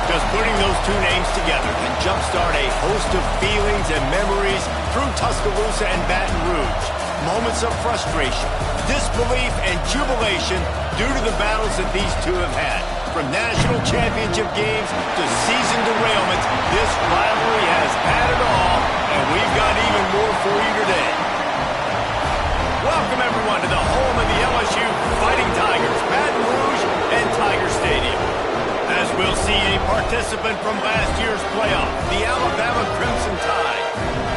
Just putting those two names together can jumpstart a host of feelings and memories through Tuscaloosa and Baton Rouge. Moments of frustration, disbelief, and jubilation due to the battles that these two have had. From national championship games to season derailments, this rivalry has had it all, and we've got even more for you today. Welcome, everyone, to the home of the LSU Fighting Tigers, Baton Rouge and Tiger Stadium. As we'll see a participant from last year's playoff, the Alabama Crimson Tide,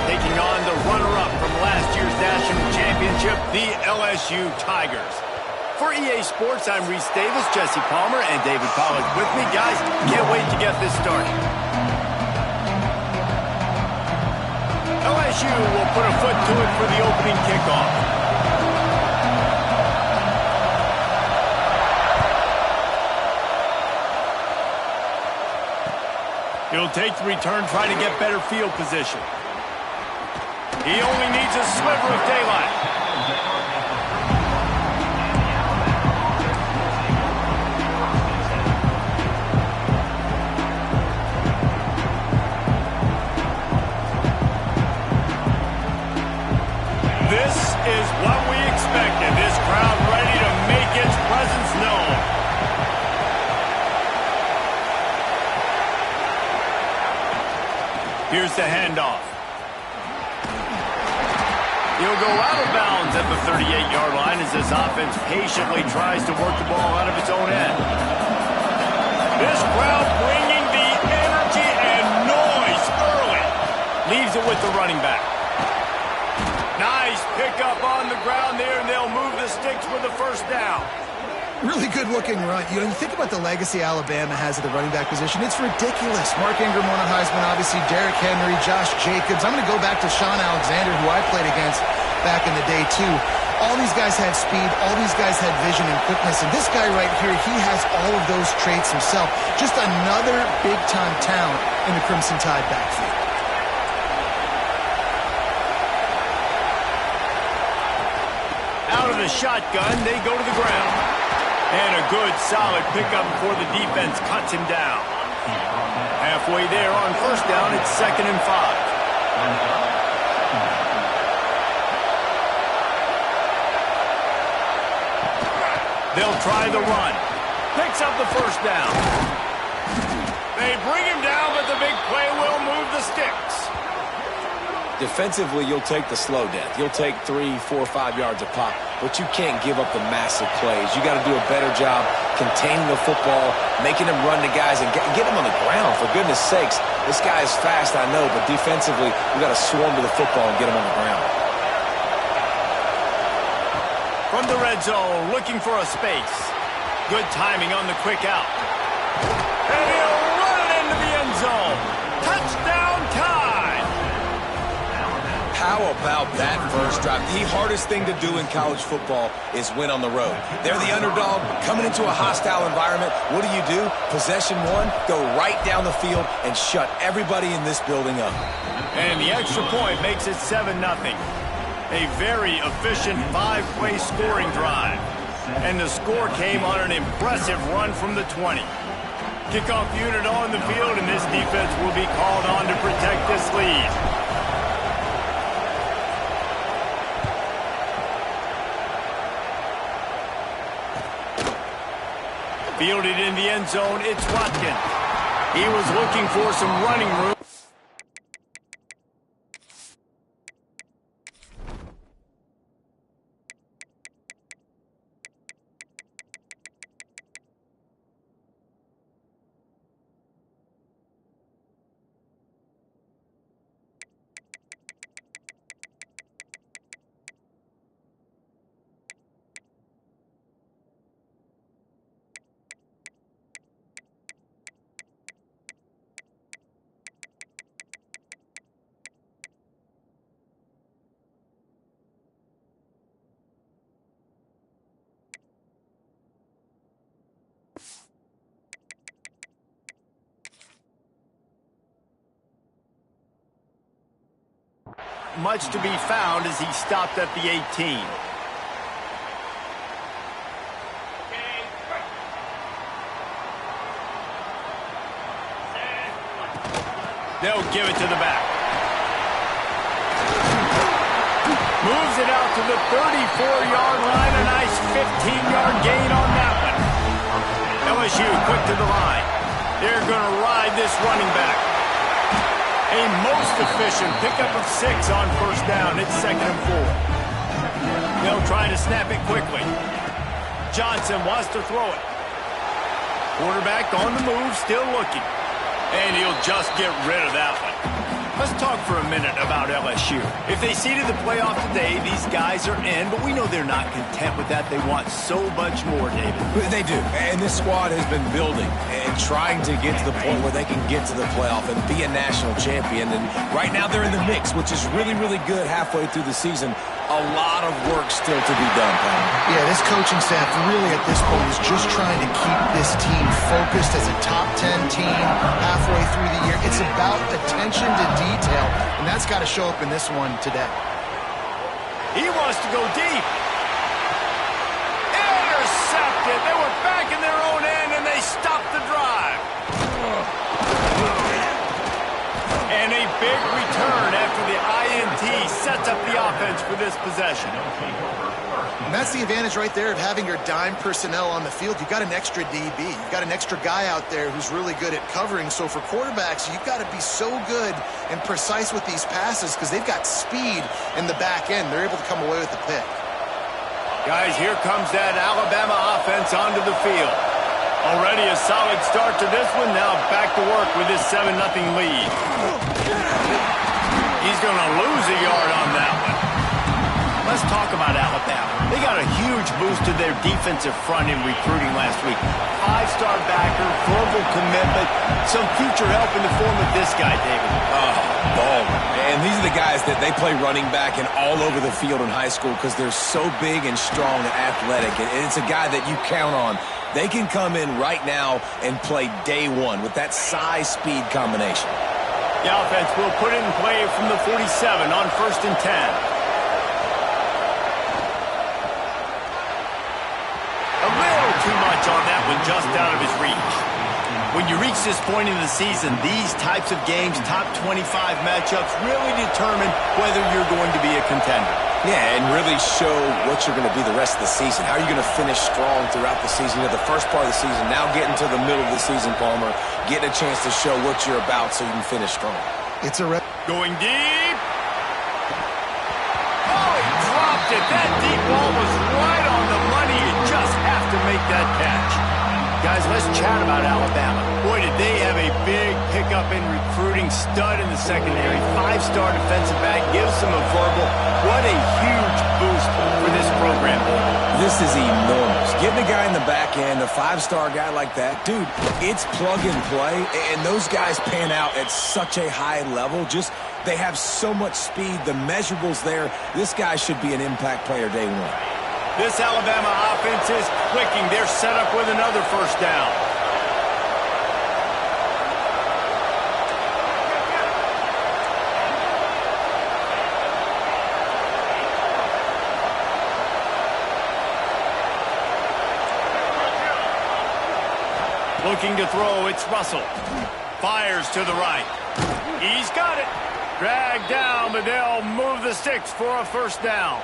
taking on the runner-up from last year's national championship, the LSU Tigers. For EA Sports, I'm Reese Davis, Jesse Palmer, and David Pollack with me. Guys, can't wait to get this started. LSU will put a foot to it for the opening kickoff. He'll take the return, try to get better field position. He only needs a sliver of daylight. This is what we expected. This crowd ready to make its presence known. Here's the handoff. He'll go out of bounds at the 38-yard line as this offense patiently tries to work the ball out of its own end. This crowd bringing the energy and noise early. Leaves it with the running back. Nice pickup on the ground there, and they'll move the sticks for the first down. Really good-looking run. You think about the legacy Alabama has at the running back position. It's ridiculous. Mark Ingram won a Heisman, obviously Derrick Henry, Josh Jacobs. I'm going to go back to Sean Alexander, who I played against back in the day, too. All these guys had speed. All these guys had vision and quickness. And this guy right here, he has all of those traits himself. Just another big-time talent in the Crimson Tide backfield. Out of the shotgun, they go to the ground. And a good, solid pickup before the defense cuts him down. Halfway there on first down, it's 2nd and 5. They'll try the run. Picks up the first down. They bring him down, but the big play will move the sticks. Defensively, you'll take the slow death. You'll take 3, 4, 5 yards a pop, but you can't give up the massive plays. You got to do a better job containing the football, making them run to guys, and get them on the ground. For goodness sakes, this guy is fast, I know, but defensively, we got to swarm to the football and get him on the ground. From the red zone, looking for a space. Good timing on the quick out. And he'll run it into the end zone. Touchdown, Tide! How about that first drive? The hardest thing to do in college football is win on the road. They're the underdog, coming into a hostile environment. What do? Possession one, go right down the field and shut everybody in this building up. And the extra point makes it 7-0. A very efficient 5-play scoring drive. And the score came on an impressive run from the 20. Kickoff unit on the field, and this defense will be called on to protect this lead. Fielded in the end zone, it's Watkins. He was looking for some running room. Much to be found as he stopped at the 18. They'll give it to the back. Moves it out to the 34-yard line. A nice 15-yard gain on that one. LSU quick to the line. They're going to ride this running back. A most efficient pickup of 6 on first down. It's 2nd and 4. They'll try to snap it quickly. Johnson wants to throw it. Quarterback on the move, still looking. And he'll just get rid of that one. Let's talk for a minute about LSU. If they seeded the playoff today, these guys are in, but we know they're not content with that. They want so much more, David. They do, and this squad has been building and trying to get to the point where they can get to the playoff and be a national champion. And right now they're in the mix, which is really, really good halfway through the season. A lot of work still to be done, Pat. Yeah, this coaching staff really at this point is just trying to keep this team focused as a top 10 team halfway through the year. It's about attention to detail, and that's got to show up in this one today. He wants to go deep. Intercepted. They were back in their own end, and they stopped the drive. And a big return after the INT sets up the offense for this possession. And that's the advantage right there of having your dime personnel on the field. You've got an extra DB. You've got an extra guy out there who's really good at covering. So for quarterbacks, you've got to be so good and precise with these passes because they've got speed in the back end. They're able to come away with the pick. Guys, here comes that Alabama offense onto the field. Already a solid start to this one. Now back to work with this 7-0 lead. He's going to lose a yard on that one. Let's talk about Alabama. They got a huge boost to their defensive front in recruiting last week. 5-star backer, verbal commitment, some future help in the form of this guy, David. Ball. And these are the guys that they play running back and all over the field in high school because they're so big and strong and athletic. And it's a guy that you count on. They can come in right now and play day one with that size-speed combination. The offense will put it in play from the 47 on 1st and 10. A little too much on that one, just out of his reach. When you reach this point in the season, these types of games, top 25 matchups, really determine whether you're going to be a contender. Yeah, and really show what you're going to be the rest of the season. How are you going to finish strong throughout the season? You know, the first part of the season, now getting to the middle of the season, Palmer, getting a chance to show what you're about so you can finish strong. It's a going deep. Oh, he dropped it. That deep ball was right on the money. You just have to make that catch. Guys, let's chat about Alabama. Boy, did they have a big pickup in recruiting. Stud in the secondary. 5-star defensive back. Gives them a verbal. What a huge boost for this program. This is enormous. Getting a guy in the back end, a 5-star guy like that, dude, it's plug and play. And those guys pan out at such a high level. Just, they have so much speed. The measurables there. This guy should be an impact player day one. This Alabama offense is clicking. They're set up with another first down. Looking to throw, it's Russell. Fires to the right. He's got it. Dragged down, but they'll move the sticks for a first down.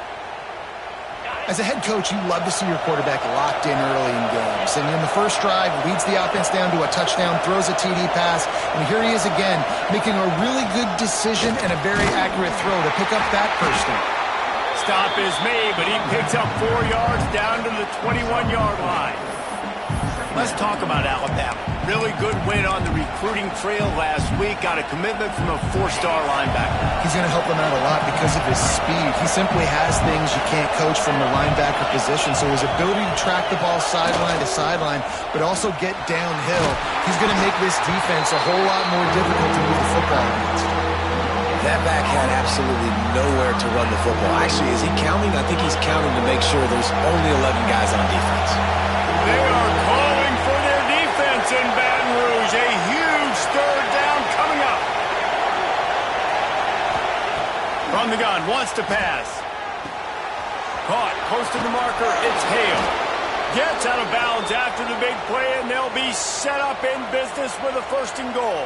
As a head coach, you love to see your quarterback locked in early in games. And in the first drive, leads the offense down to a touchdown, throws a TD pass, and here he is again, making a really good decision and a very accurate throw to pick up that first down. Stop is made, but he picks up 4 yards down to the 21-yard line. Let's talk about Alabama. Really good win on the recruiting trail last week. Got a commitment from a 4-star linebacker. He's going to help them out a lot because of his speed. He simply has things you can't coach from the linebacker position. So his ability to track the ball sideline to sideline, but also get downhill, he's going to make this defense a whole lot more difficult to move the football against. That back had absolutely nowhere to run the football. Actually, is he counting? I think he's counting to make sure there's only 11 guys on defense. They are calling for their defense in Baton Rouge. A huge 3rd down coming up. From the gun, wants to pass. Caught, close to the marker, it's Hale. Gets out of bounds after the big play, and they'll be set up in business with a 1st and goal.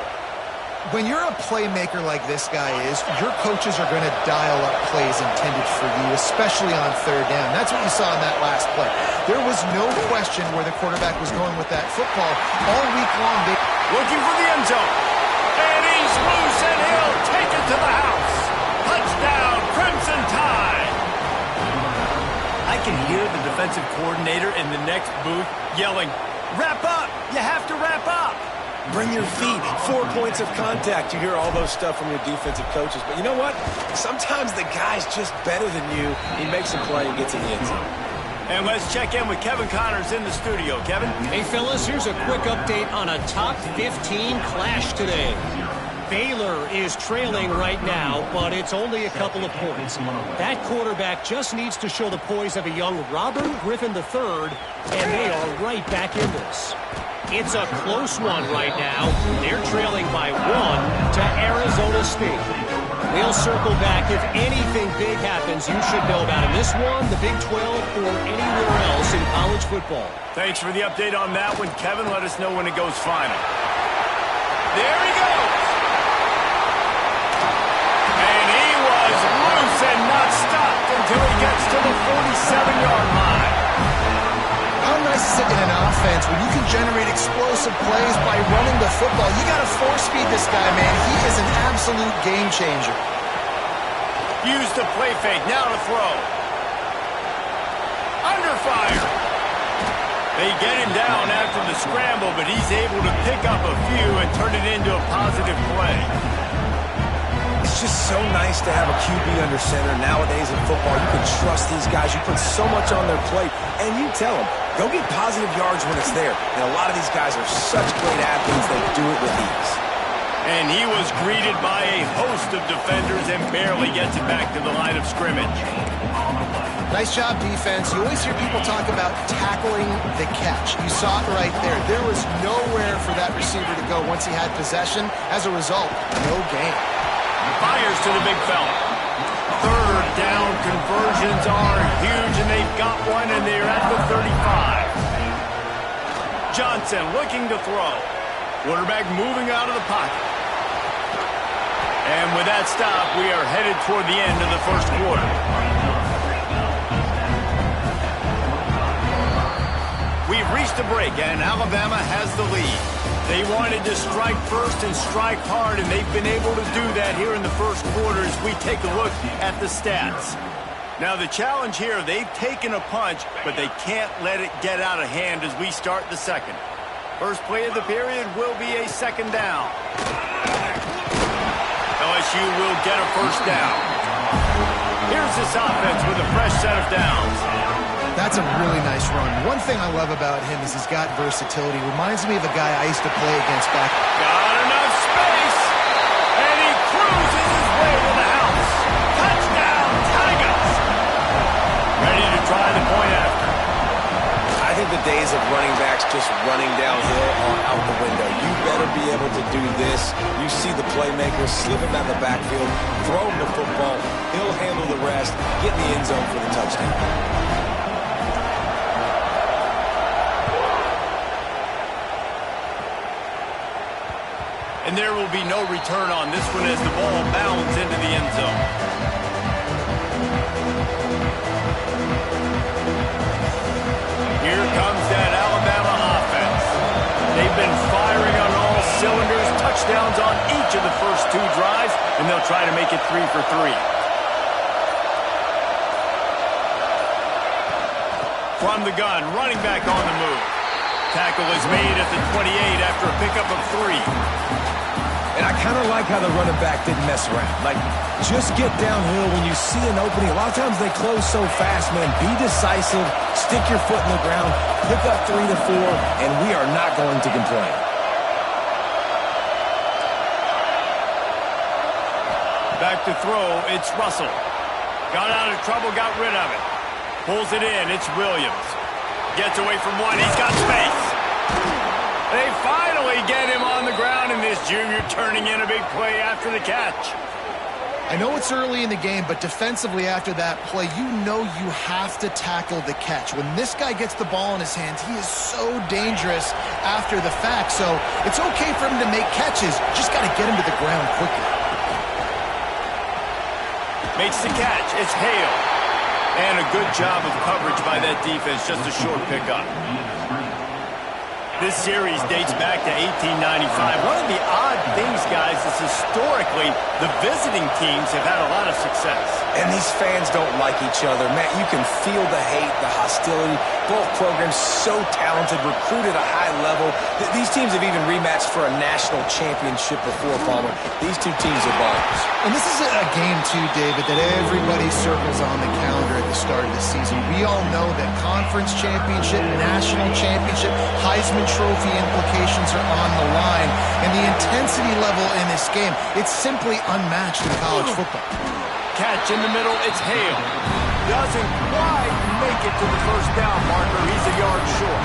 When you're a playmaker like this guy is, your coaches are going to dial up plays intended for you, especially on third down. That's what you saw in that last play. There was no question where the quarterback was going with that football. All week long, they... Looking for the end zone. And he's loose, and he'll take it to the house. Touchdown, Crimson Tide. I can hear the defensive coordinator in the next booth yelling, "Wrap up! You have to wrap up!" Bring your feet. 4 points of contact. You hear all those stuff from your defensive coaches. But you know what? Sometimes the guy's just better than you. He makes a play and gets in the end zone. And let's check in with Kevin Connors in the studio. Kevin? Hey, fellas, here's a quick update on a top 15 clash today. Baylor is trailing right now, but it's only a couple of points. That quarterback just needs to show the poise of a young Robert Griffin III, and they are right back in this. It's a close one right now. They're trailing by 1 to Arizona State. We'll circle back if anything big happens you should know about in this one, the Big 12, or anywhere else in college football. Thanks for the update on that one, Kevin. Let us know when it goes final. There he goes. And he was loose and not stopped until he gets to the 47-yard line. How nice is it in an offense when you can generate explosive plays by running the football? You got to force-feed this guy, man. He is an absolute game changer. Use the play fake. Now to throw. Under fire. They get him down after the scramble, but he's able to pick up a few and turn it into a positive play. It's just so nice to have a QB under center. Nowadays in football, you can trust these guys. You put so much on their plate, and you tell them, go get positive yards when it's there. And a lot of these guys are such great athletes, they do it with ease. And he was greeted by a host of defenders and barely gets it back to the line of scrimmage. Nice job, defense. You always hear people talk about tackling the catch. You saw it right there. There was nowhere for that receiver to go once he had possession. As a result, no gain. Fires to the big fella. Third down conversions are huge, and they've got one, and they're at the 35. Johnson looking to throw. Quarterback moving out of the pocket. And with that stop, we are headed toward the end of the first quarter. We've reached a break, and Alabama has the lead. They wanted to strike first and strike hard, and they've been able to do that here in the first quarter as we take a look at the stats. Now, the challenge here, they've taken a punch, but they can't let it get out of hand as we start the second. First play of the period will be a second down. LSU will get a first down. Here's this offense with a fresh set of downs. That's a really nice run. One thing I love about him is he's got versatility. Reminds me of a guy I used to play against back. Got enough space, and he cruises his way to the house. Touchdown, Tigers. Ready to try the point after. I think the days of running backs just running downhill are out the window. You better be able to do this. You see the playmaker, slip him out of the backfield, throw him the football. He'll handle the rest, get in the end zone for the touchdown. And there will be no return on this one as the ball bounds into the end zone. Here comes that Alabama offense. They've been firing on all cylinders, touchdowns on each of the first two drives, and they'll try to make it 3 for 3. From the gun, running back on the move. Tackle is made at the 28 after a pickup of 3. And I kind of like how the running back didn't mess around. Like, just get downhill when you see an opening. A lot of times they close so fast, man. Be decisive, stick your foot in the ground, pick up 3 to 4, and we are not going to complain. Back to throw, it's Russell. Got out of trouble, got rid of it. Pulls it in, it's Williams. Gets away from one, he's got space. They finally get him on the ground, and this junior turning in a big play after the catch. I know it's early in the game, but defensively after that play, you know you have to tackle the catch. When this guy gets the ball in his hands, he is so dangerous after the fact. So it's okay for him to make catches. Just got to get him to the ground quickly. Makes the catch. It's Hale. And a good job of coverage by that defense. Just a short pickup. This series dates back to 1895. One of the odd things, guys, is historically the visiting teams have had a lot of success. And these fans don't like each other. Man, you can feel the hate, the hostility. Both programs so talented, recruit at a high level. These teams have even rematched for a national championship before, Palmer. These two teams are ballers. And this is a game, too, David, that everybody circles on the calendar at the start of the season. We all know that conference championship, national championship, Heisman Trophy implications are on the line. And the intensity level in this game, it's simply unmatched in college football. Catch in the middle, it's Hale. Doesn't quite make it to the first down marker. He's a yard short.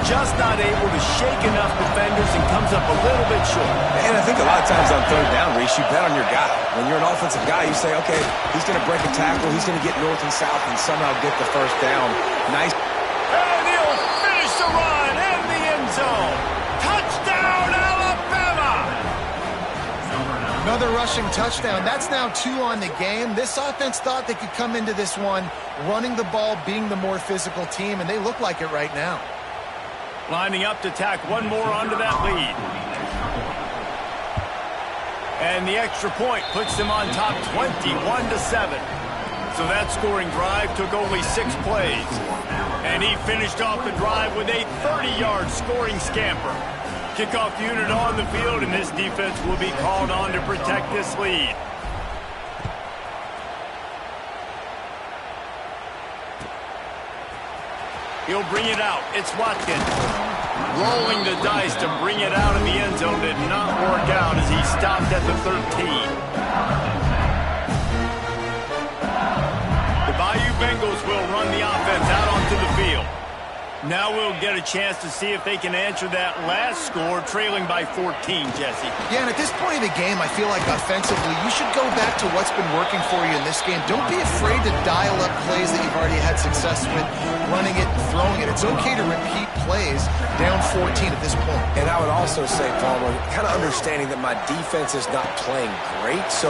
Just not able to shake enough defenders and comes up a little bit short. And I think a lot of times on third down, Reese, you bet on your guy. When you're an offensive guy, you say, okay, he's going to break a tackle, he's going to get north and south and somehow get the first down. Nice. And he'll finish the run in the end zone. Touchdown, Alabama! Another rushing touchdown. That's now 2 on the game. This offense thought they could come into this one running the ball, being the more physical team, and they look like it right now. Lining up to tack one more onto that lead. And the extra point puts them on top 21-7. So that scoring drive took only 6 plays. And he finished off the drive with a 30-yard scoring scamper. Kickoff unit on the field, and this defense will be called on to protect this lead. He'll bring it out. It's Watkins. Rolling the dice to bring it out in the end zone did not work out as he stopped at the 13. The Bayou Bengals will run the offense out onto the field. Now we'll get a chance to see if they can answer that last score, trailing by 14, Jesse. Yeah, and at this point in the game, I feel like offensively, you should go back to what's been working for you in this game. Don't be afraid to dial up plays that you've already had success with, running it and throwing it. It's okay to repeat plays down 14 at this point. And I would also say, Palmer, kind of understanding that my defense is not playing great, so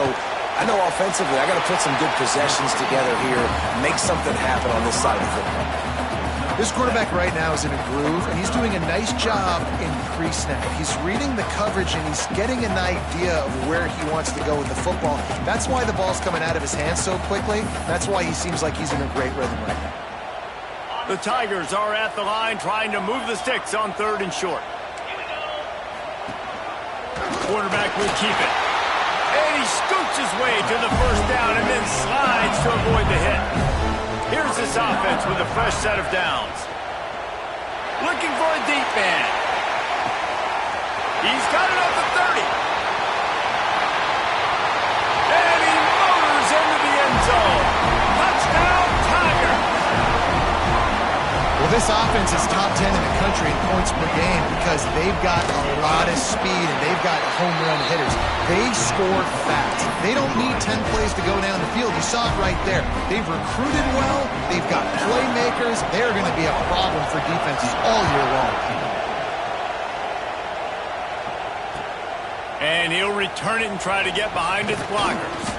I know offensively I got to put some good possessions together here, make something happen on this side of the football. This quarterback right now is in a groove, and he's doing a nice job in pre-snap. He's reading the coverage, and he's getting an idea of where he wants to go with the football. That's why the ball's coming out of his hands so quickly. That's why he seems like he's in a great rhythm right now. The Tigers are at the line trying to move the sticks on 3rd and short. Quarterback will keep it. And he scoots his way to the first down and then slides to avoid the hit. Here's this offense with a fresh set of downs. Looking for a deep man. He's got it up to 30. And he motors into the end zone. Touchdown, Tiger. Well, this offense is top 10 in the country in points per game because they've got a lot of speed and they've got home run hitters. They score fast. They don't need 10 plays to go down the field. You saw it right there. They've recruited well. They've got playmakers. They're going to be a problem for defenses all year long. And he'll return it and try to get behind his blockers.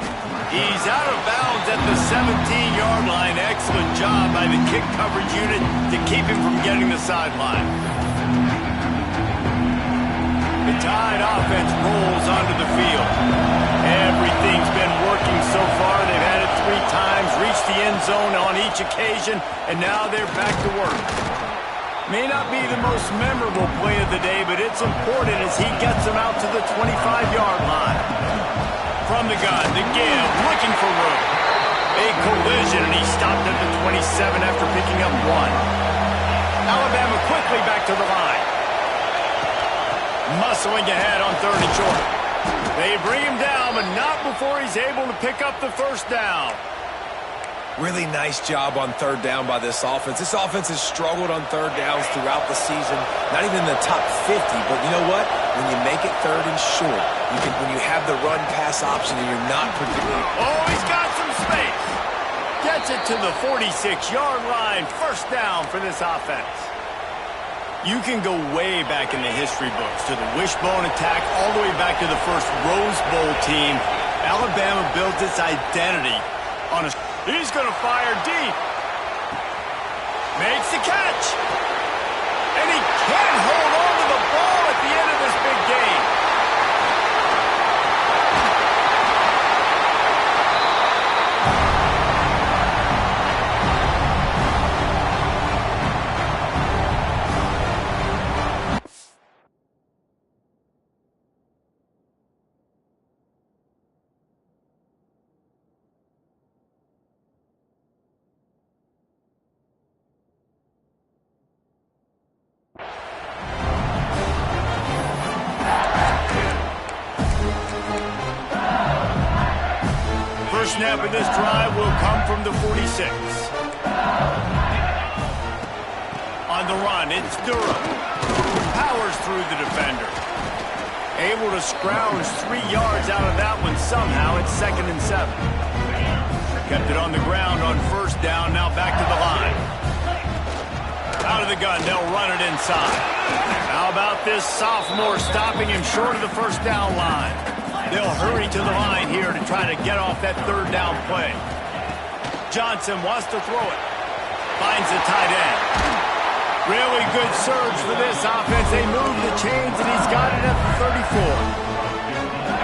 He's out of bounds at the 17-yard line. Excellent job by the kick coverage unit to keep him from getting the sideline. The Tide offense rolls onto the field. Everything's been working so far. They've had it 3 times, reached the end zone on each occasion, and now they're back to work. May not be the most memorable play of the day, but it's important as he gets them out to the 25-yard line. From the gun, the give, looking for room. A collision, and he stopped at the 27 after picking up 1. Alabama quickly back to the line. Muscling ahead on 3rd and short. They bring him down, but not before he's able to pick up the first down. Really nice job on third down by this offense. This offense has struggled on third downs throughout the season. Not even in the top 50, but you know what? When you make it third and short, when you have the run-pass option and you're not predicting. Oh, he's got some space. Gets it to the 46-yard line. First down for this offense. You can go way back in the history books to the wishbone attack all the way back to the first Rose Bowl team. Alabama built its identity on a... He's going to fire deep. Makes the catch. And he can't hold on to the ball at the end of this big game. First snap of this drive will come from the 46. On the run, it's Durham. Powers through the defender. Able to scrounge 3 yards out of that one somehow. It's 2nd and 7. Kept it on the ground on first down. Now back to the line. Out of the gun, they'll run it inside. How about this sophomore stopping him short of the first down line? They'll hurry to the line here to try to get off that third down play. Johnson wants to throw it. Finds the tight end. Really good surge for this offense. They move the chains, and he's got it at the 34.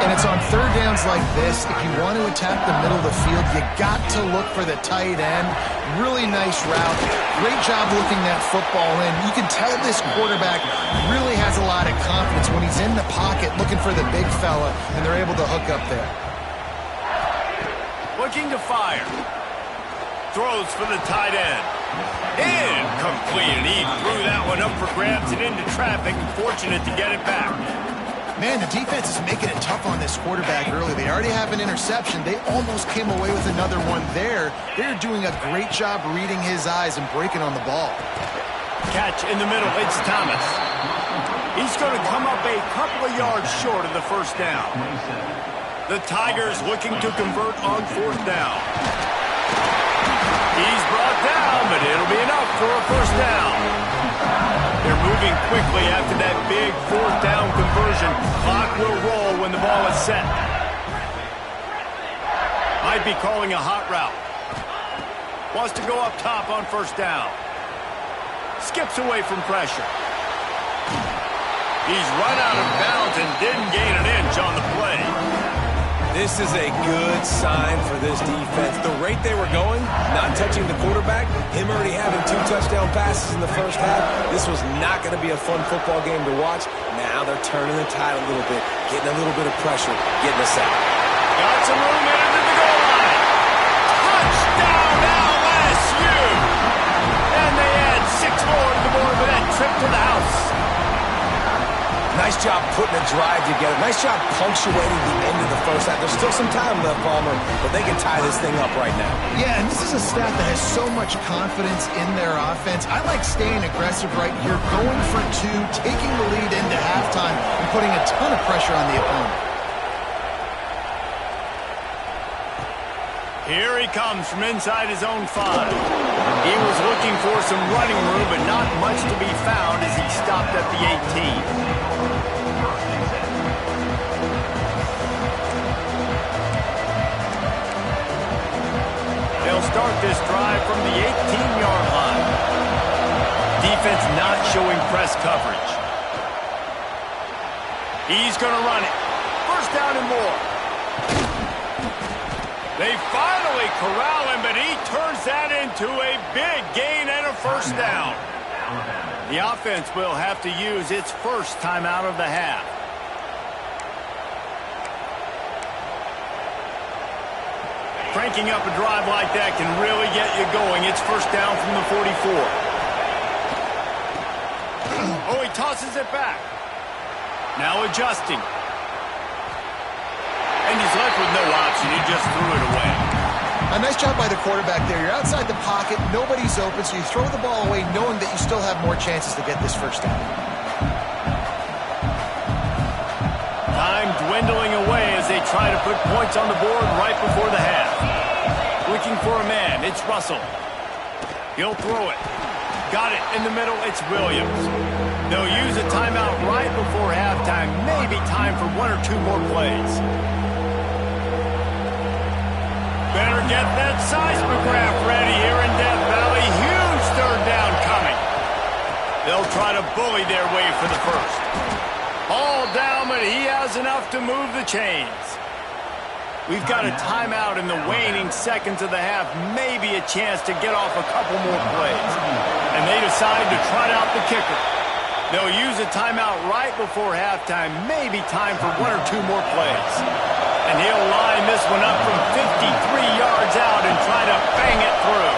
And it's on third downs like this, if you want to attack the middle of the field, you got to look for the tight end. Really nice route. Great job looking that football in. You can tell this quarterback really has a lot of confidence when he's in the pocket looking for the big fella, and they're able to hook up there. Looking to fire. Throws for the tight end. Incomplete, and he threw that one up for grabs and into traffic, and fortunate to get it back. Man, the defense is making it tough on this quarterback early. They already have an interception. They almost came away with another one there. They're doing a great job reading his eyes and breaking on the ball. Catch in the middle. It's Thomas. He's going to come up a couple of yards short of the first down. The Tigers looking to convert on fourth down. He's brought down, but it'll be enough for a first down. They're moving quickly after that big fourth down conversion. Clock will roll when the ball is set. Might be calling a hot route. Wants to go up top on first down. Skips away from pressure. He's run out of bounds and didn't gain an inch on the play. This is a good sign for this defense. The rate they were going, not touching the quarterback, him already having 2 touchdown passes in the first half, this was not going to be a fun football game to watch. Now they're turning the tide a little bit, getting a little bit of pressure, getting us out. Got some room in at the goal line. Touchdown LSU! And they add 6 more to the board with that trip to the house. Nice job putting a drive together. Nice job punctuating the end of the first half. There's still some time left, Palmer, but they can tie this thing up right now. Yeah, and this is a staff that has so much confidence in their offense. I like staying aggressive right here, going for 2, taking the lead into halftime, and putting a ton of pressure on the opponent. Here he comes from inside his own 5. He was looking for some running room, but not much to be found as he stopped at the 18. They'll start this drive from the 18-yard line. Defense not showing press coverage. He's going to run it. First down and more. They finally corral him, but he turns that into a big gain and a first down. The offense will have to use its first timeout of the half. Cranking up a drive like that can really get you going. It's first down from the 44. Oh, he tosses it back. Now adjusting. And he's left with no option. He just threw it away. A nice job by the quarterback there. You're outside the pocket, nobody's open, so you throw the ball away knowing that you still have more chances to get this first down. Time dwindling away as they try to put points on the board right before the half. Looking for a man, it's Russell. He'll throw it. Got it in the middle, it's Williams. They'll use a timeout right before halftime. Maybe time for one or two more plays. Better get that seismograph ready here in Death Valley. Huge third down coming. They'll try to bully their way for the first. All down, but he has enough to move the chains. We've got a timeout in the waning seconds of the half. Maybe a chance to get off a couple more plays. And they decide to trot out the kicker. They'll use a timeout right before halftime. Maybe time for one or two more plays. And he'll line this one up from 53 yards out and try to bang it through.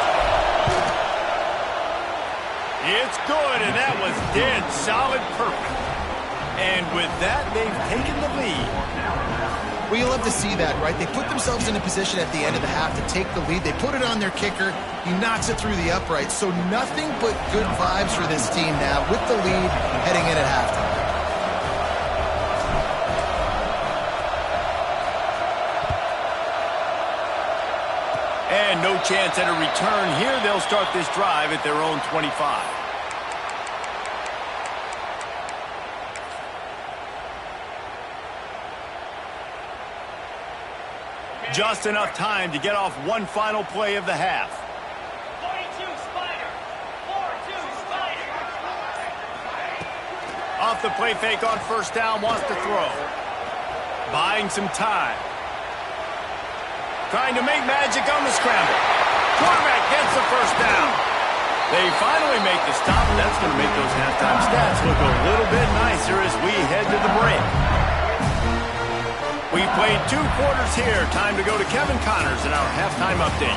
It's good, and that was dead solid perfect. And with that, they've taken the lead. Well, you love to see that, right? They put themselves in a position at the end of the half to take the lead. They put it on their kicker. He knocks it through the uprights. So nothing but good vibes for this team now with the lead heading in at halftime. And no chance at a return here. They'll start this drive at their own 25. Just enough time to get off one final play of the half. 42 Spider. 4-2 Spider. Off the play fake on first down, wants to throw. Buying some time. Trying to make magic on the scramble. Quarterback gets the first down. They finally make the stop. That's going to make those halftime stats look a little bit nicer as we head to the break. We played 2 quarters here. Time to go to Kevin Connors in our halftime update.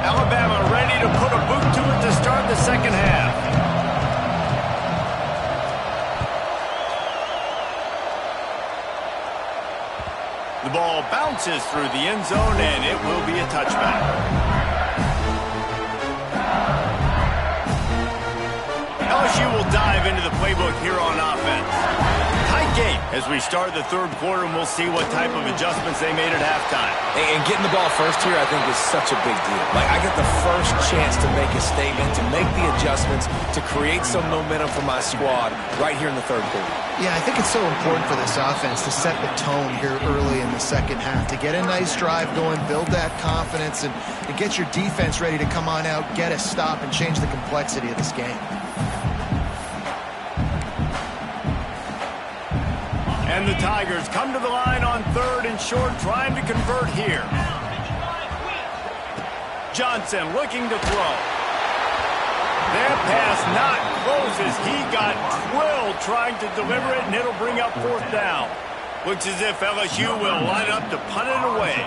Alabama ready to put a boot to it to start the second half. The ball bounces through the end zone, and it will be a touchback. LSU will dive into the playbook here on offense. Tight game as we start the third quarter, and we'll see what type of adjustments they made at halftime. And getting the ball first here, I think, is such a big deal. Like, I get the first chance to make a statement, to make the adjustments, to create some momentum for my squad right here in the third quarter. Yeah, I think it's so important for this offense to set the tone here early in the second half, to get a nice drive going, build that confidence, and get your defense ready to come on out, get a stop, and change the complexity of this game. And the Tigers come to the line on third and short, trying to convert here. Johnson looking to throw. That pass not close as he got twirled trying to deliver it, and it'll bring up fourth down. Looks as if LSU will line up to punt it away.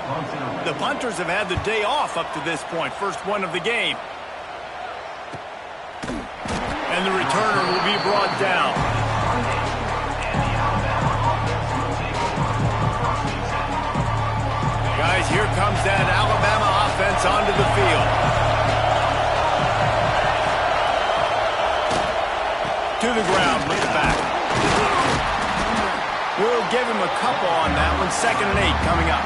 The punters have had the day off up to this point, first one of the game. And the returner will be brought down. Guys, here comes that Alabama offense onto the field. To the ground, looks back. We'll give him a couple on that one. 2nd and 8 coming up.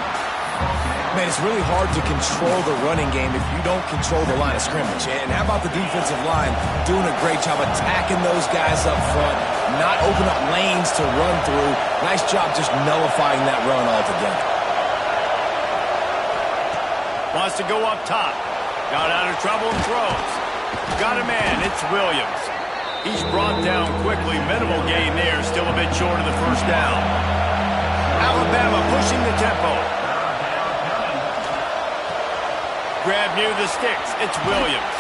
Man, it's really hard to control the running game if you don't control the line of scrimmage. And how about the defensive line doing a great job attacking those guys up front, not open up lanes to run through. Nice job just nullifying that run altogether. Wants to go up top. Got out of trouble and throws. Got a man. It's Williams. He's brought down quickly. Minimal gain there. Still a bit short of the first down. Alabama pushing the tempo. Grab near the sticks. It's Williams.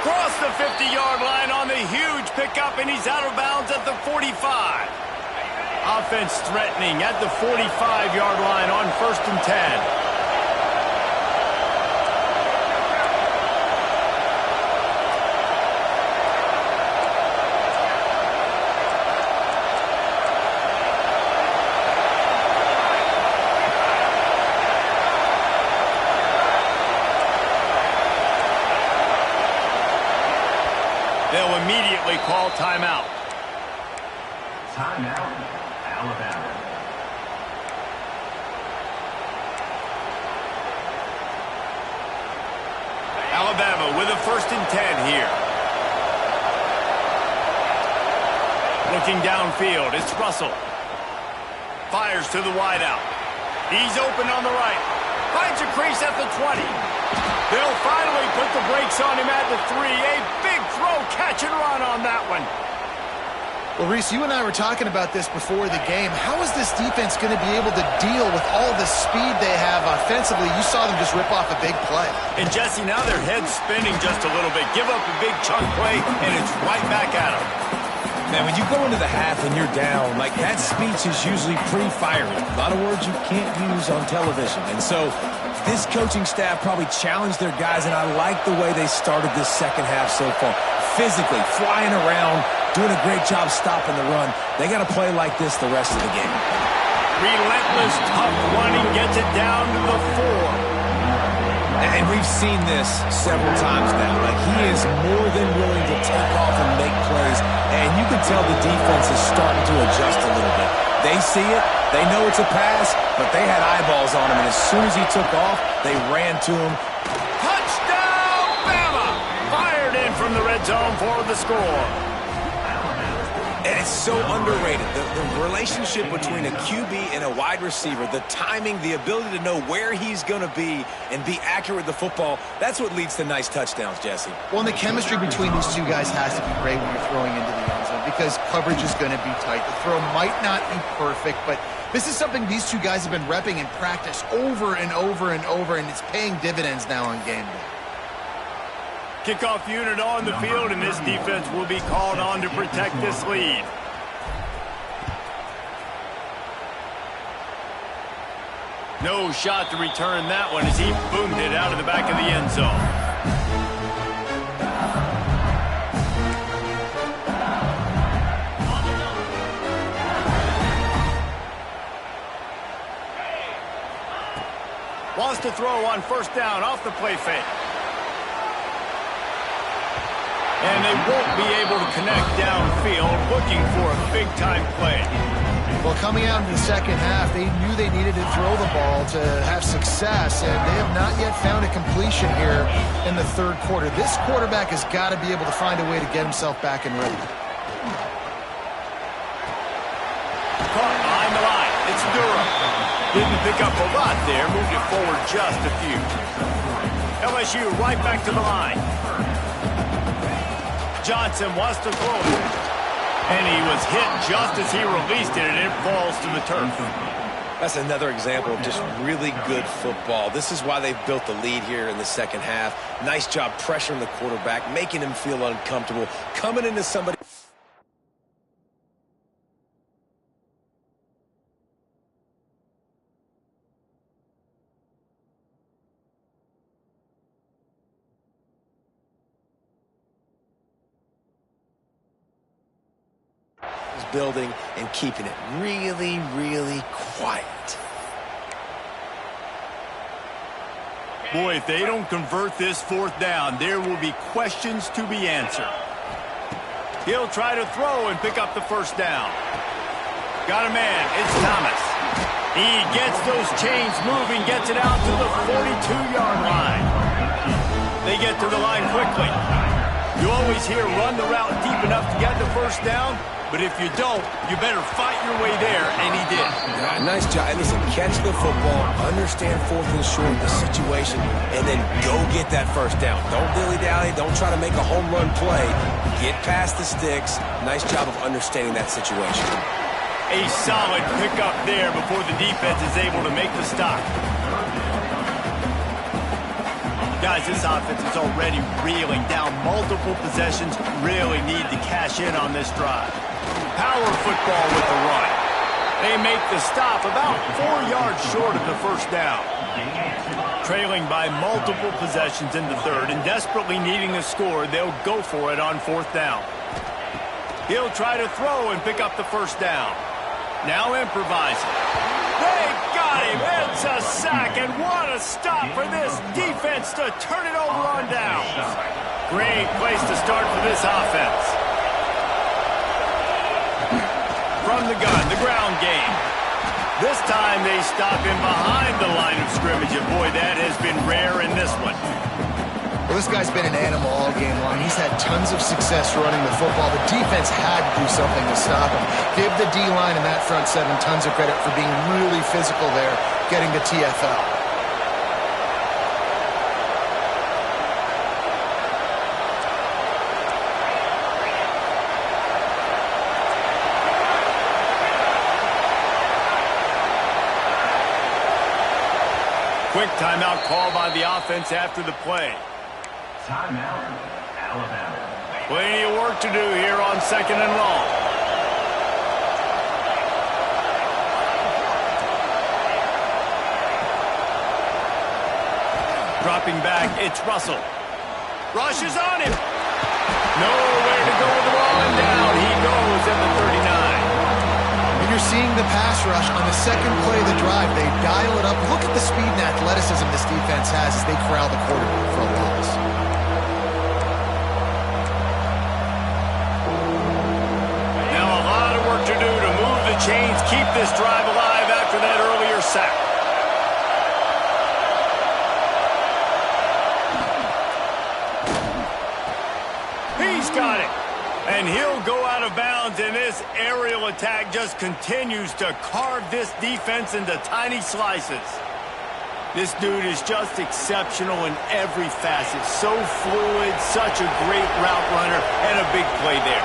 Across the 50-yard line on the huge pickup, and he's out of bounds at the 45. Offense threatening at the 45-yard line on 1st and 10. immediately call timeout. Timeout, Alabama. Alabama with a 1st and 10 here. Looking downfield, it's Russell. Fires to the wideout. He's open on the right. Finds a crease at the 20. They'll finally put the brakes on him at the 3. A big throw, catch and run on that one. Well, Reese, you and I were talking about this before the game. How is this defense going to be able to deal with all the speed they have offensively? You saw them just rip off a big play. And, Jesse, now their head's spinning just a little bit. Give up a big chunk play, and it's right back at them. Man, when you go into the half and you're down, like that speech is usually pretty fiery. A lot of words you can't use on television. And so this coaching staff probably challenged their guys, and I like the way they started this second half so far. Physically, flying around, doing a great job stopping the run. They got to play like this the rest of the game. Relentless, tough running, gets it down to the 4. And we've seen this several times now. Like, he is more than willing to take off and make plays. And you can tell the defense is starting to adjust a little bit. They see it. They know it's a pass, but they had eyeballs on him. And as soon as he took off, they ran to him. Touchdown, Bama! Fired in from the red zone for the score. And it's so underrated. The relationship between a QB and a wide receiver, the timing, the ability to know where he's going to be and be accurate with the football, that's what leads to nice touchdowns, Jesse. Well, and the chemistry between these two guys has to be great when you're throwing into the end zone because coverage is going to be tight. The throw might not be perfect, but this is something these two guys have been repping in practice over and over and over, and it's paying dividends now on game day. Kickoff unit on the field, and this defense will be called on to protect this lead. No shot to return that one as he boomed it out of the back of the end zone. Wants to throw on 1st down off the play fake. And they won't be able to connect downfield, looking for a big-time play. Well, coming out in the second half, they knew they needed to throw the ball to have success, and they have not yet found a completion here in the 3rd quarter. This quarterback has got to be able to find a way to get himself back and ready. Caught behind the line. It's Durham. Didn't pick up a lot there, moved it forward just a few. LSU right back to the line. Johnson wants to throw it. And he was hit just as he released it, and it falls to the turf. That's another example of just really good football. This is why they've built the lead here in the second half. Nice job pressuring the quarterback, making him feel uncomfortable, coming into somebody. Building and keeping it really, really quiet. Boy, if they don't convert this 4th down, there will be questions to be answered. He'll try to throw and pick up the 1st down. Got a man. It's Thomas. He gets those chains moving, gets it out to the 42-yard line. They get to the line quickly. You always hear run the route deep enough to get the 1st down. But if you don't, you better fight your way there, and he did. Yeah, nice job. And listen, catch the football, understand 4th and short, the situation, and then go get that 1st down. Don't dilly-dally. Don't try to make a home run play. Get past the sticks. Nice job of understanding that situation. A solid pickup there before the defense is able to make the stop. Guys, this offense is already reeling down multiple possessions. Really need to cash in on this drive. Power football with the run. They make the stop about 4 yards short of the 1st down. Trailing by multiple possessions in the 3rd and desperately needing a score, they'll go for it on 4th down. He'll try to throw and pick up the 1st down. Now improvising. They got him. It's a sack, and what a stop for this defense to turn it over on downs. Great place to start for this offense. time they stop him behind the line of scrimmage. And boy, that has been rare in this one. Well, this guy's been an animal all game long. He's had tons of success running the football. The defense had to do something to stop him. Give the D-line and that front seven tons of credit for being really physical there, getting the TFL. Quick timeout call by the offense after the play. Timeout, Alabama. Plenty of work to do here on 2nd and long. Dropping back, it's Russell. Rush is on him. Nowhere to go with the ball and down. He goes at the 39. You're seeing the pass rush on the second play of the drive. They dial it up. Look at the speed and athleticism this defense has as they corral the quarterback for a loss. Now a lot of work to do to move the chains, keep this drive alive after that earlier sack. He's got it. And he'll go out of bounds, and this aerial attack just continues to carve this defense into tiny slices. This dude is just exceptional in every facet. So fluid, such a great route runner, and a big play there.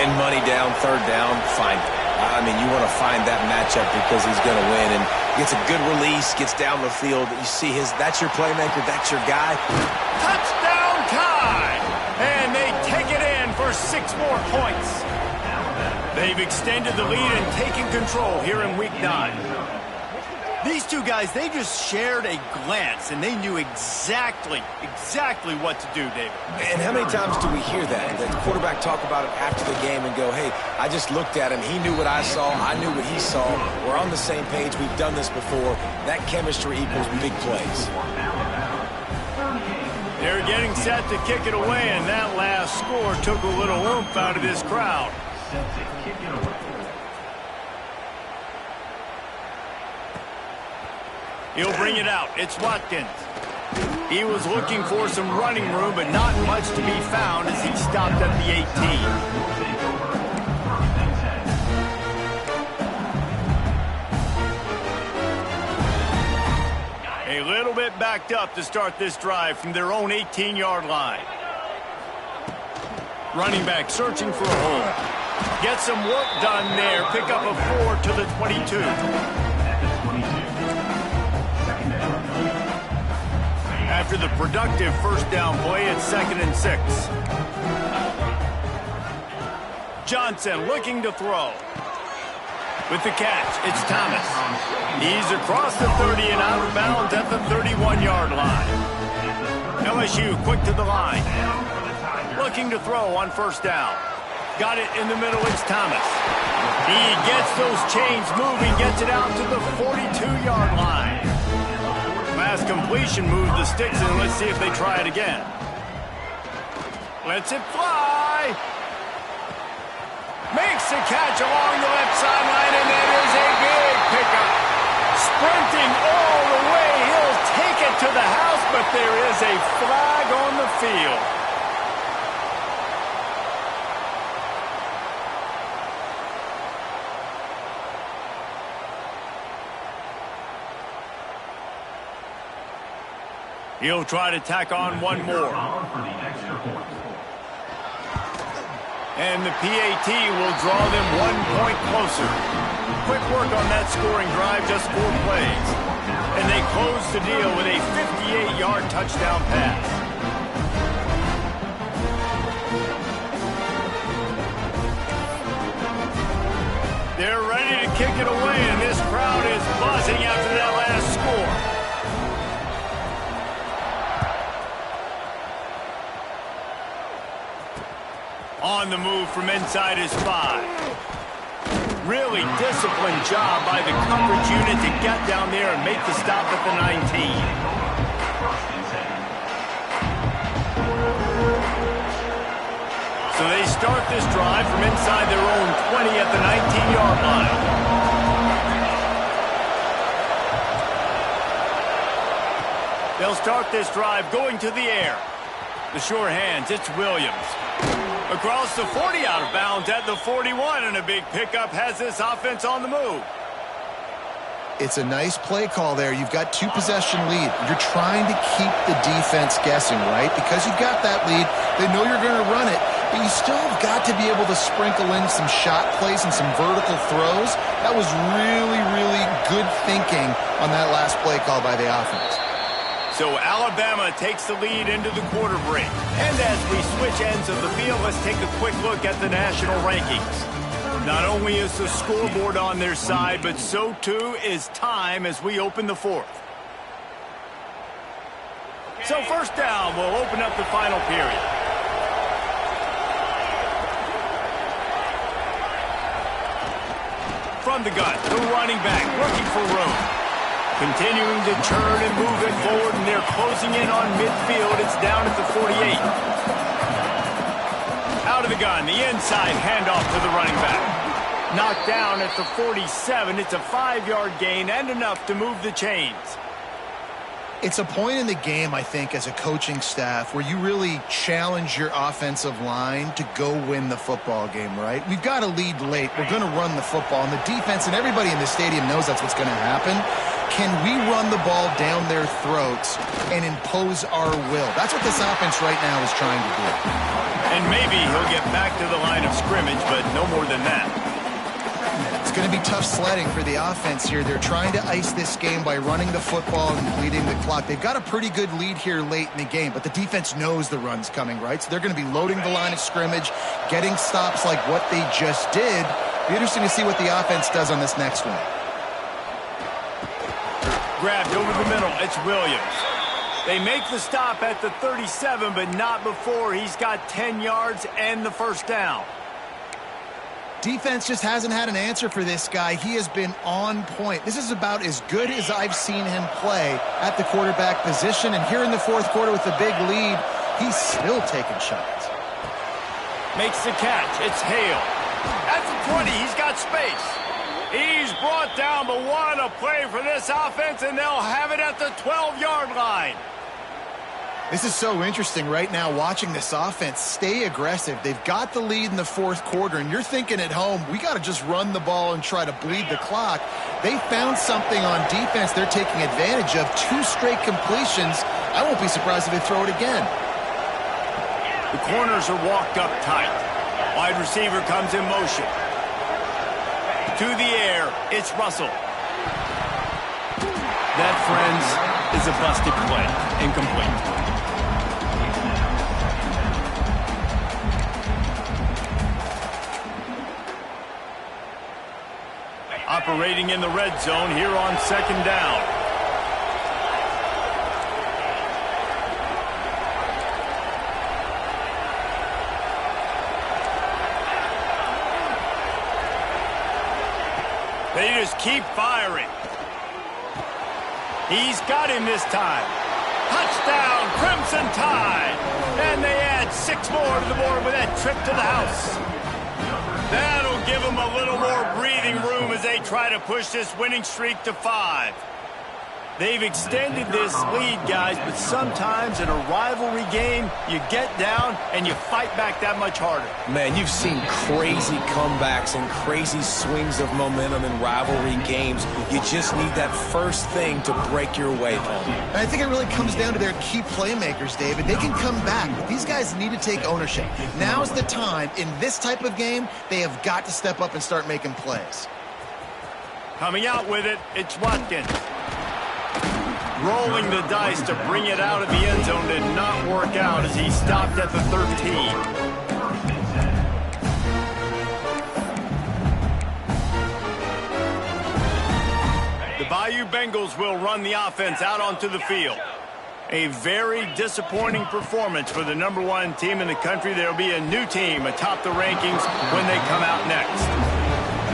And money down, 3rd down, find it. I mean, you want to find that matchup because he's going to win, and gets a good release, gets down the field. You see that's your playmaker, that's your guy. Touchdown tie! And they take it in for 6 more points. They've extended the lead and taken control here in Week 9. These two guys, they just shared a glance, and they knew exactly what to do, David. And how many times do we hear that? The quarterback talk about it after the game and go, hey, I just looked at him. He knew what I saw. I knew what he saw. We're on the same page. We've done this before. That chemistry equals big plays. They're getting set to kick it away, and that last score took a little oomph out of this crowd. He'll bring it out. It's Watkins. He was looking for some running room, but not much to be found as he stopped at the 18. A little bit backed up to start this drive from their own 18-yard line. Running back searching for a hole. Get some work done there. Pick up a 4 to the 22. After the productive 1st down play, it's 2nd and 6. Johnson looking to throw. With the catch, it's Thomas. He's across the 30 and out of bounds at the 31-yard line. LSU quick to the line. Looking to throw on 1st down. Got it in the middle, it's Thomas. He gets those chains moving, gets it out to the 42-yard line. Pass completion moves the sticks, and let's see if they try it again. Lets it fly. Makes the catch along the left sideline, and that is a big pickup. Sprinting all the way. He'll take it to the house, but there is a flag on the field. He'll try to tack on one more. And the PAT will draw them 1 point closer. Quick work on that scoring drive, just 4 plays. And they close the deal with a 58-yard touchdown pass. They're ready to kick it away, and this crowd is buzzing after that last score. On the move from inside his 5. Really disciplined job by the coverage unit to get down there and make the stop at the 19. So they start this drive from inside their own 20 at the 19-yard line. They'll start this drive going to the air. The sure hands, it's Williams. Across the 40, out of bounds at the 41, and a big pickup has this offense on the move. It's a nice play call there. You've got 2-possession lead. You're trying to keep the defense guessing, right? Because you've got that lead, they know you're going to run it, but you still have got to be able to sprinkle in some shot plays and some vertical throws. That was really, really good thinking on that last play call by the offense. So Alabama takes the lead into the quarter break. And as we switch ends of the field, let's take a quick look at the national rankings. Not only is the scoreboard on their side, but so too is time as we open the fourth. So first down, we'll open up the final period. From the gun, the running back looking for room. Continuing to turn and move it forward, and they're closing in on midfield. It's down at the 48. Out of the gun, the inside handoff to the running back. Knocked down at the 47. It's a 5-yard gain and enough to move the chains. It's a point in the game, I think, as a coaching staff where you really challenge your offensive line to go win the football game, right? We've got to lead late. We're going to run the football. And the defense and everybody in the stadium knows that's what's going to happen. Can we run the ball down their throats and impose our will? That's what this offense right now is trying to do. And maybe he'll get back to the line of scrimmage, but no more than that. It's going to be tough sledding for the offense here. They're trying to ice this game by running the football and bleeding the clock. They've got a pretty good lead here late in the game, but the defense knows the run's coming, right? So they're going to be loading the line of scrimmage, getting stops like what they just did. Be interesting to see what the offense does on this next one. Grabbed over the middle. It's Williams. They make the stop at the 37, but not before he's got 10 yards and the first down. Defense just hasn't had an answer for this guy. He has been on point. This is about as good as I've seen him play at the quarterback position. And here in the fourth quarter with the big lead, he's still taking shots. Makes the catch. It's Hale. At the 20, he's got space. He's brought down, but what a play for this offense, and they'll have it at the 12-yard line. This is so interesting right now watching this offense stay aggressive. They've got the lead in the fourth quarter, and you're thinking at home, we got to just run the ball and try to bleed the clock. They found something on defense they're taking advantage of. 2 straight completions. I won't be surprised if they throw it again. The corners are walked up tight. Wide receiver comes in motion. To the air, it's Russell. That, friends, is a busted play. Incomplete. Operating in the red zone here on second down. They just keep firing. He's got him this time. Touchdown, Crimson Tide. And they add 6 more to the board with that trip to the house. That'll give them a little more breathing room as they try to push this winning streak to 5. They've extended this lead, guys, but sometimes in a rivalry game, you get down and you fight back that much harder. Man, you've seen crazy comebacks and crazy swings of momentum in rivalry games. You just need that first thing to break your way home. And I think it really comes down to their key playmakers, David. They can come back, but these guys need to take ownership. Now's the time. In this type of game, they have got to step up and start making plays. Coming out with it, it's Watkins. Rolling the dice to bring it out of the end zone did not work out as he stopped at the 13. The Bayou Bengals will run the offense out onto the field. A very disappointing performance for the #1 team in the country. There will be a new team atop the rankings when they come out next.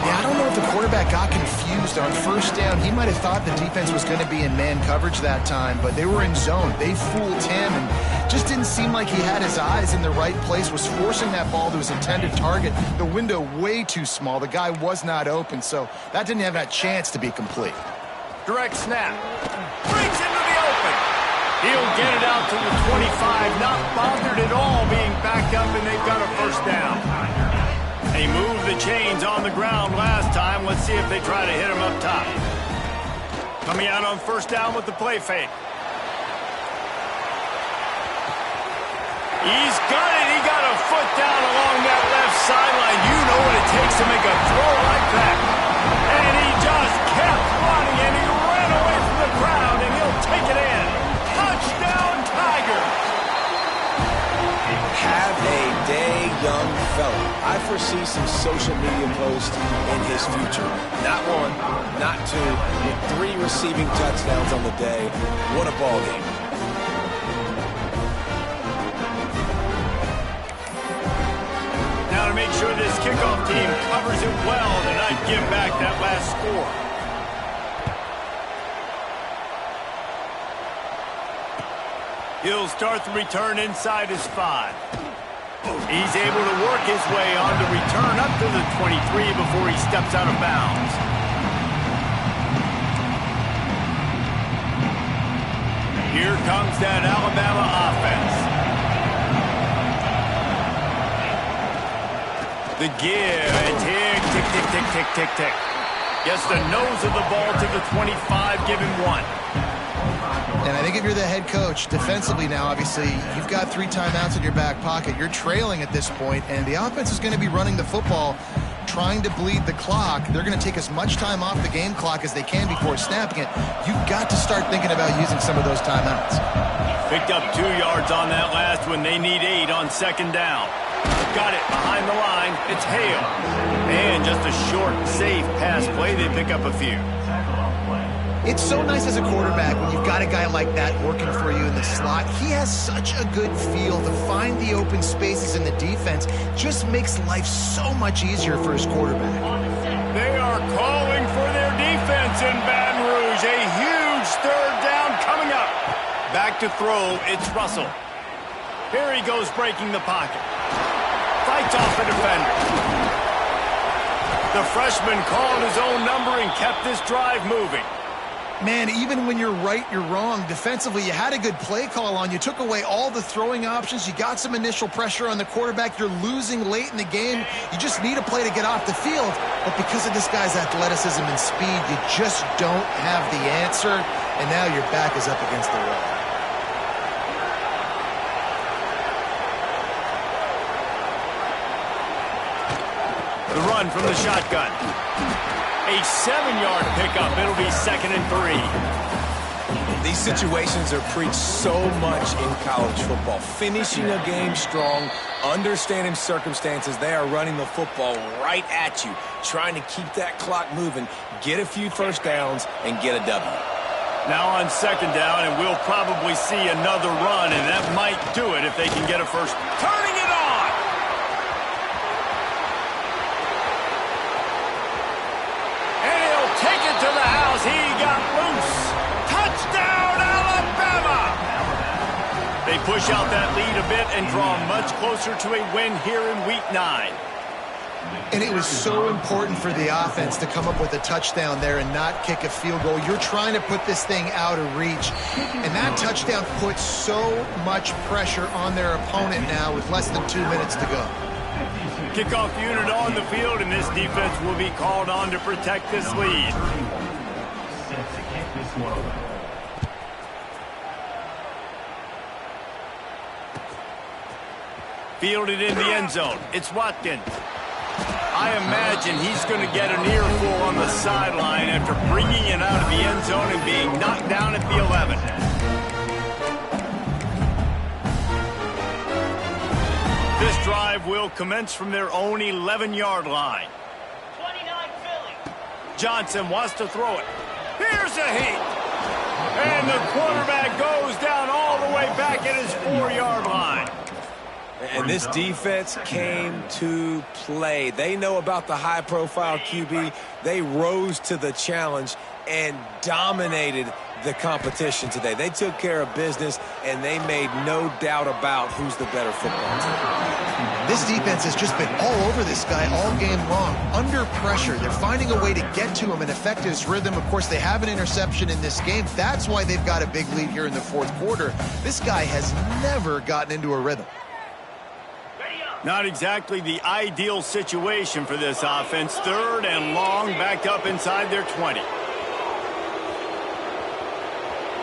Yeah, I don't know if the quarterback got confused on first down. He might have thought the defense was going to be in man coverage that time, but they were in zone. They fooled him and just didn't seem like he had his eyes in the right place, was forcing that ball to his intended target. The window way too small. The guy was not open, so that didn't have that chance to be complete. Direct snap. Brings into the open. He'll get it out to the 25, not bothered at all being backed up, and they've got a first down. They moved the chains on the ground last time. Let's see if they try to hit him up top. Coming out on first down with the play fake. He's got it. He got a foot down along that left sideline. You know what it takes to make a throw like that. And he just kept running, and he ran away from the crowd, and he'll take it in. Touchdown, Tigers. Have a day, young fella. I foresee some social media posts in his future. Not one, not two, but 3 receiving touchdowns on the day. What a ball game. Now to make sure this kickoff team covers it well to not give back that last score. He'll start the return inside his 5. He's able to work his way on the return up to the 23 before he steps out of bounds. Here comes that Alabama offense. The give, and tick, tick, tick, tick, tick, tick, tick. Gets the nose of the ball to the 25, give him 1. And I think if you're the head coach, defensively now, obviously, you've got 3 timeouts in your back pocket. You're trailing at this point, and the offense is going to be running the football, trying to bleed the clock. They're going to take as much time off the game clock as they can before snapping it. You've got to start thinking about using some of those timeouts. Picked up 2 yards on that last one. They need 8 on second down. Got it behind the line. It's Hale. And just a short, safe pass play. They pick up a few. It's so nice as a quarterback when you've got a guy like that working for you in the slot. He has such a good feel to find the open spaces in the defense. Just makes life so much easier for his quarterback. They are calling for their defense in Baton Rouge. A huge third down coming up. Back to throw. It's Russell. Here he goes breaking the pocket. Fights off the defender. The freshman called his own number and kept this drive moving. Man, even when you're right, you're wrong. Defensively, you had a good play call on. You took away all the throwing options. You got some initial pressure on the quarterback. You're losing late in the game. You just need a play to get off the field. But because of this guy's athleticism and speed, you just don't have the answer. And now your back is up against the wall. The run from the shotgun. A 7-yard pickup. It'll be 2nd and 3. These situations are preached so much in college football. Finishing a game strong, understanding circumstances. They are running the football right at you, trying to keep that clock moving, get a few first downs, and get a W. Now on second down, and we'll probably see another run, and that might do it if they can get a first. Turning it on! And he'll take it to the house. He got loose. Touchdown, Alabama! They push out that lead a bit and draw much closer to a win here in Week 9. And it was so important for the offense to come up with a touchdown there and not kick a field goal. You're trying to put this thing out of reach. And that touchdown puts so much pressure on their opponent now with less than 2 minutes to go. Kickoff unit on the field, and this defense will be called on to protect this lead. Fielded in the end zone. It's Watkins. I imagine he's going to get an earful on the sideline after bringing it out of the end zone and being knocked down at the 11. This drive will commence from their own 11-yard line. 29 Philly. Johnson wants to throw it. Here's a heat. And the quarterback goes down all the way back at his 4-yard line. And this defense came to play. They know about the high-profile QB. They rose to the challenge and dominated the competition today. They took care of business, and they made no doubt about who's the better football team. This defense has just been all over this guy all game long. Under pressure, they're finding a way to get to him and affect his rhythm. Of course, they have an interception in this game. That's why they've got a big lead here in the fourth quarter. This guy has never gotten into a rhythm. Not exactly the ideal situation for this offense. 3rd and long, backed up inside their 20.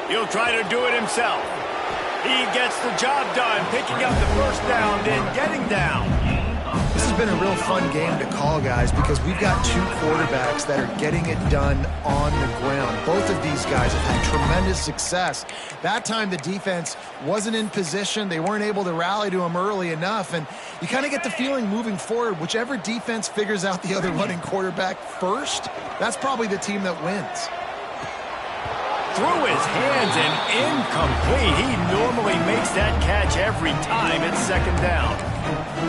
He'll try to do it himself. He gets the job done, picking up the first down, then getting down. This has been a real fun game to call, guys, because we've got 2 quarterbacks that are getting it done on the ground. Both of these guys have had tremendous success. That time the defense wasn't in position. They weren't able to rally to him early enough, and you kind of get the feeling moving forward, whichever defense figures out the other running quarterback first, that's probably the team that wins. Through his hands and incomplete. He normally makes that catch every time. It's 2nd down.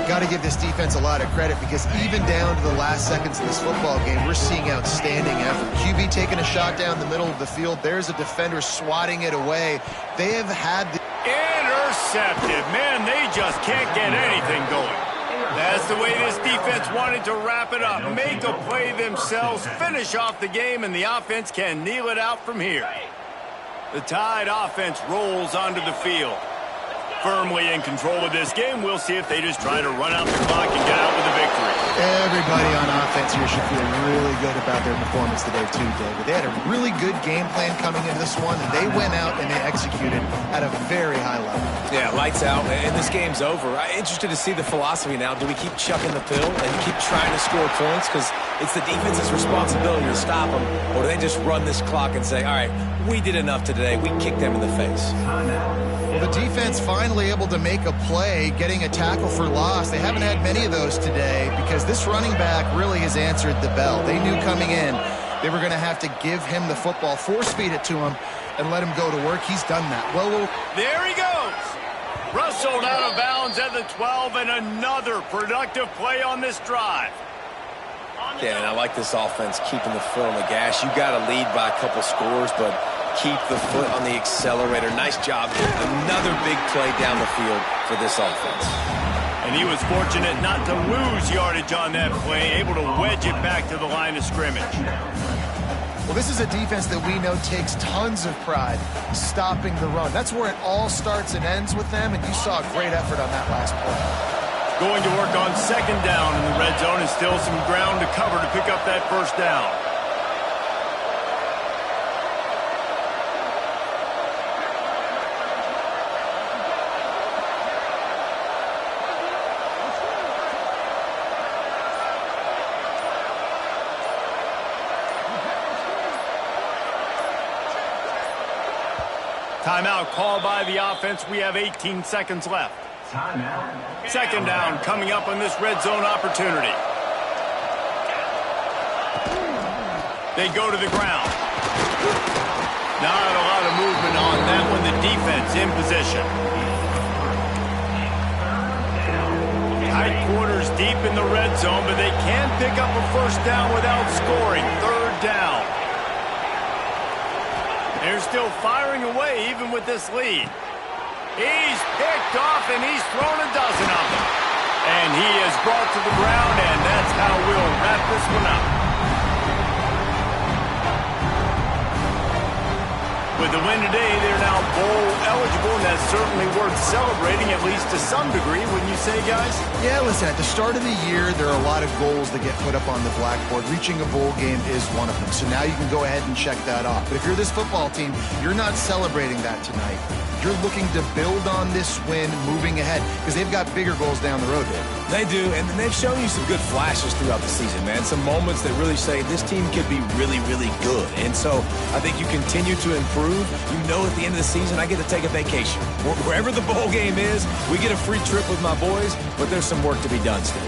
Got to give this defense a lot of credit because even down to the last seconds of this football game, we're seeing outstanding effort. QB taking a shot down the middle of the field. There's a defender swatting it away. They have had the... Intercepted. Man, they just can't get anything going. That's the way this defense wanted to wrap it up. Make a play themselves, finish off the game, and the offense can kneel it out from here. The Tide offense rolls onto the field. Firmly in control of this game. We'll see if they just try to run out the clock and get out with a victory. Everybody on offense here should feel really good about their performance today too, David. They had a really good game plan coming into this one, and they went out and they executed at a very high level. Yeah, lights out, and this game's over. I'm interested to see the philosophy now. Do we keep chucking the pill and keep trying to score points because it's the defense's responsibility to stop them, or do they just run this clock and say, all right, we did enough today. We kicked them in the face. Well, the defense finally able to make a play, getting a tackle for loss. They haven't had many of those today because this running back really has answered the bell. They knew coming in they were going to have to give him the football, force-feed it to him, and let him go to work. He's done that. Well, there he goes. Rustled out of bounds at the 12, and another productive play on this drive. Yeah, and I like this offense keeping the foot on the gas. You got to lead by a couple scores, but keep the foot on the accelerator. Nice job here. Another big play down the field for this offense. And he was fortunate not to lose yardage on that play, able to wedge it back to the line of scrimmage. Well, this is a defense that we know takes tons of pride stopping the run. That's where it all starts and ends with them, and you saw a great effort on that last play. Going to work on 2nd down in the red zone, and still some ground to cover to pick up that first down. Timeout called by the offense. We have 18 seconds left. Timeout. 2nd down coming up on this red zone opportunity. They go to the ground. Not a lot of movement on that one. The defense in position. Tight quarters deep in the red zone, but they can pick up a first down without scoring. 3rd down. They're still firing away even with this lead. He's picked off and he's thrown a dozen of them. And he is brought to the ground, and that's how we'll wrap this one up. With the win today, they're now bowl eligible, and that's certainly worth celebrating, at least to some degree, wouldn't you say, guys? Yeah, listen, at the start of the year, there are a lot of goals that get put up on the blackboard. Reaching a bowl game is one of them. So now you can go ahead and check that off. But if you're this football team, you're not celebrating that tonight. You're looking to build on this win moving ahead because they've got bigger goals down the road, Dave. They do, and they've shown you some good flashes throughout the season, man. Some moments that really say this team could be really, really good. And so I think you continue to improve. You know at the end of the season, I get to take a vacation. Wherever the bowl game is, we get a free trip with my boys, but there's some work to be done still.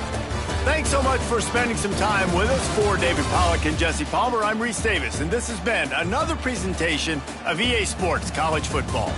Thanks so much for spending some time with us. For David Pollack and Jesse Palmer, I'm Reese Davis, and this has been another presentation of EA Sports College Football.